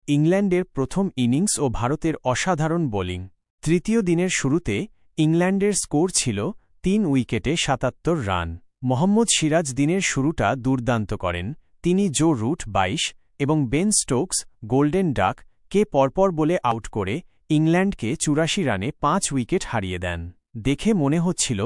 ইংল্যান্ডের প্রথম ইনিংস ও ভারতের অসাধারণ বোলিং। তৃতীয় দিনের শুরুতে ইংল্যান্ডের স্কোর ছিল ৩ উইকেটে ৭৭ রান। মোহাম্মদ সিরাজ দিনের শুরুটা দুর্দান্ত করেন। তিনি জো রুট ২২ এবং বেন স্টোকস গোল্ডেন ডাক কে পরপর বলে আউট করে ইংল্যান্ডকে ৮৪ রানে ৫ উইকেট হারিয়ে দেন। দেখে মনে হচ্ছিল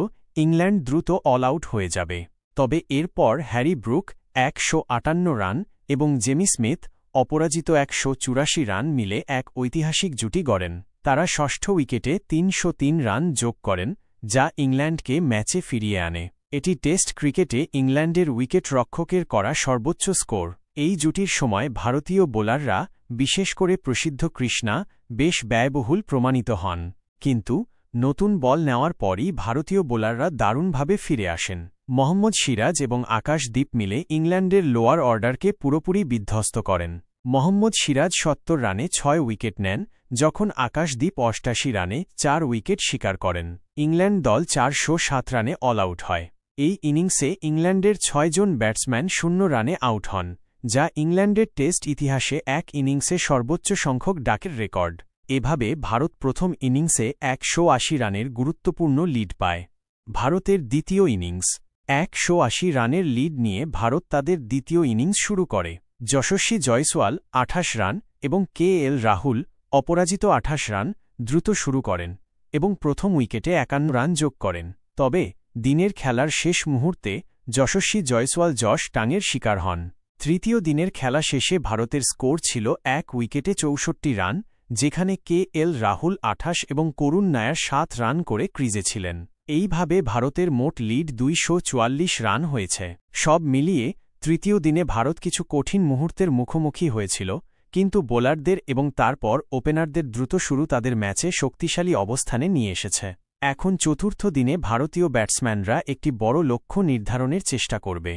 ইংল্যান্ড দ্রুত অল আউট হয়ে যাবে। তবে এরপর হ্যারি ব্রুক ১৫৮ রান এবং জেমি স্মিথ অপরাজিত ১৮৪ রান মিলে এক ঐতিহাসিক জুটি গড়েন। তারা ষষ্ঠ উইকেটে ৩০৩ রান যোগ করেন, যা ইংল্যান্ডকে ম্যাচে ফিরিয়ে আনে। এটি টেস্ট ক্রিকেটে ইংল্যান্ডের উইকেট রক্ষকের করা সর্বোচ্চ স্কোর। এই জুটির সময় ভারতীয় বোলাররা, বিশেষ করে প্রসিদ্ধ কৃষ্ণা, বেশ ব্যয়বহুল প্রমাণিত হন। কিন্তু নতুন বল নেওয়ার পরই ভারতীয় বোলাররা দারুণভাবে ফিরে আসেন। মোহাম্মদ সিরাজ এবং আকাশদীপ মিলে ইংল্যান্ডের লোয়ার অর্ডারকে পুরোপুরি বিধ্বস্ত করেন। মোহাম্মদ সিরাজ ৭০ রানে ৬ উইকেট নেন, যখন আকাশদীপ ৮৮ রানে ৪ উইকেট শিকার করেন। ইংল্যান্ড দল ৪০৭ রানে অল আউট হয়। এই ইনিংসে ইংল্যান্ডের ৬ জন ব্যাটসম্যান ০ রানে আউট হন, যা ইংল্যান্ডের টেস্ট ইতিহাসে এক ইনিংসে সর্বোচ্চ সংখ্যক ডাকের রেকর্ড। এভাবে ভারত প্রথম ইনিংসে ১৮০ রানের গুরুত্বপূর্ণ লিড পায়। ভারতের দ্বিতীয় ইনিংস। ১৮০ রানের লিড নিয়ে ভারত তাদের দ্বিতীয় ইনিংস শুরু করে। যশস্বী জয়সওয়াল ২৮ রান এবং কে এল রাহুল অপরাজিত ২৮ রান দ্রুত শুরু করেন এবং প্রথম উইকেটে ৫১ রান যোগ করেন। তবে দিনের খেলার শেষ মুহূর্তে যশস্বী জয়সওয়াল টাঙের শিকার হন। তৃতীয় দিনের খেলা শেষে ভারতের স্কোর ছিল ১ উইকেটে ৬৪ রান, যেখানে কে এল রাহুল ২৮ এবং করুণ নায়ার ৭ রান করে ক্রিজে ছিলেন। এইভাবে ভারতের মোট লিড ২৪৪ রান হয়েছে। সব মিলিয়ে তৃতীয় দিনে ভারত কিছু কঠিন মুহূর্তের মুখোমুখি হয়েছিল, কিন্তু বোলারদের এবং তারপর ওপেনারদের দ্রুত শুরু তাদের ম্যাচে শক্তিশালী অবস্থানে নিয়ে এসেছে। এখন চতুর্থ দিনে ভারতীয় ব্যাটসম্যানরা একটি বড় লক্ষ্য নির্ধারণের চেষ্টা করবে।